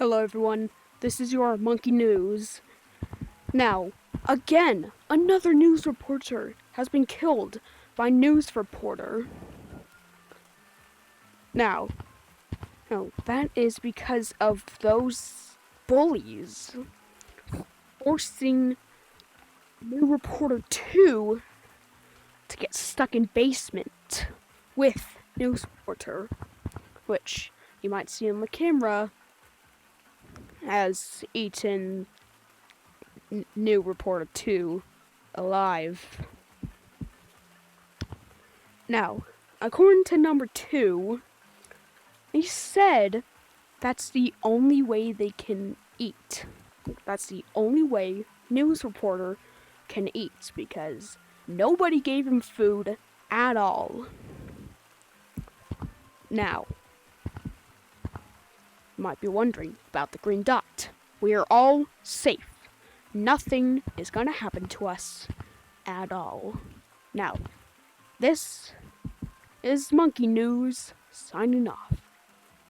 Hello everyone, this is your Monkey News. Now, again, another news reporter has been killed by news reporter. Now, that is because of those bullies forcing new reporter 2 to get stuck in basement with news reporter, which you might see on the camera has eaten new reporter 2 alive. Now, according to number 2, he said that's the only way they can eat. That's the only way news reporter can eat because nobody gave him food at all. Now, you might be wondering about the green dot. We are all safe. Nothing is gonna happen to us at all. Now, this is Monkey News signing off.